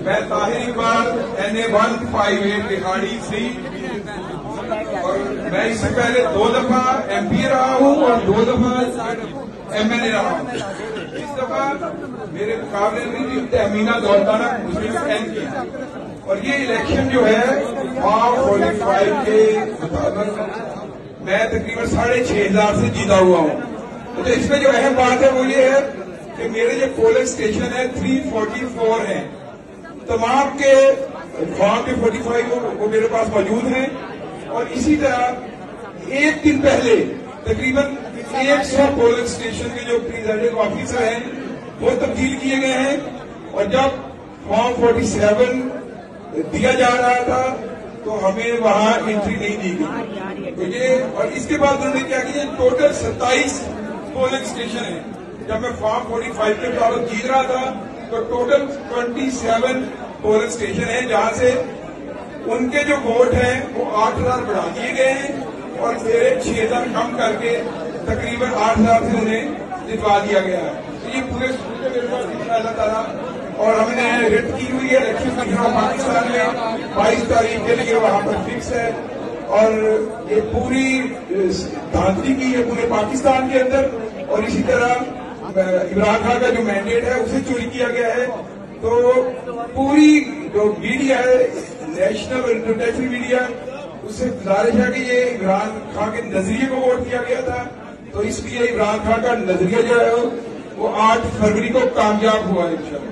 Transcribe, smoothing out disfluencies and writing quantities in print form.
میں طاہر اقبال NA158 ریکارڈی سی، اور میں اس سے پہلے 2 دفعہ MP رہا ہوں اور 2 دفعہ MLA رہا ہوں. اس دفعہ میرے مقابلے میں تہمینہ دولتانہ مسلم این کی، اور یہ الیکشن جو ہے فارم 45 کے مطابق میں تقریباً 6,500 سے جیتا ہوا ہوں. تو اس میں جو اہم بات ہے وہ یہ ہے کہ میرے جو پولنگ اسٹیشن ہے 344 ہیں، تمام کے فارم کے 45 وہ میرے پاس موجود ہیں. اور اسی طرح ایک دن پہلے تقریباً 100 پولنگ اسٹیشن کے جو پریزائڈنگ آفیسر ہیں وہ تبدیل کیے گئے ہیں، اور جب فارم 47 دیا جا رہا تھا تو ہمیں وہاں انٹری نہیں دی گئی. تو یہ، اور اس کے بعد انہوں نے کیا کیا، ٹوٹل 27 پولنگ اسٹیشن ہیں. جب میں فارم 45 کے مطابق جیت رہا تھا تو ٹوٹل 27 پولنگ اسٹیشن ہیں جہاں سے ان کے جو ووٹ ہیں وہ 8,000 بڑھا دیے گئے ہیں، اور میرے 6,000 کم کر کے تقریباً 8,000 سے انہیں جتوا دیا گیا ہے. تو یہ پورے اللہ تعالیٰ، اور ہم نے ریٹ کی ہوئی ہے الیکشن کمیشن آف پاکستان میں 22 تاریخ کے لیے وہاں پر فکس ہے، اور یہ پوری دھاندلی کی ہے پورے پاکستان کے اندر. اور اسی طرح عمران خان کا جو مینڈیٹ ہے اسے چوری کیا گیا ہے. تو پوری جو میڈیا ہے، نیشنل اور انٹرنیشنل میڈیا، اس سے گزارش ہے کہ یہ عمران خان کے نظریے کو ووٹ کیا گیا تھا. تو اس لیے عمران خان کا نظریہ جو ہے وہ 8 فروری کو کامیاب ہوا ہے انشاءاللہ.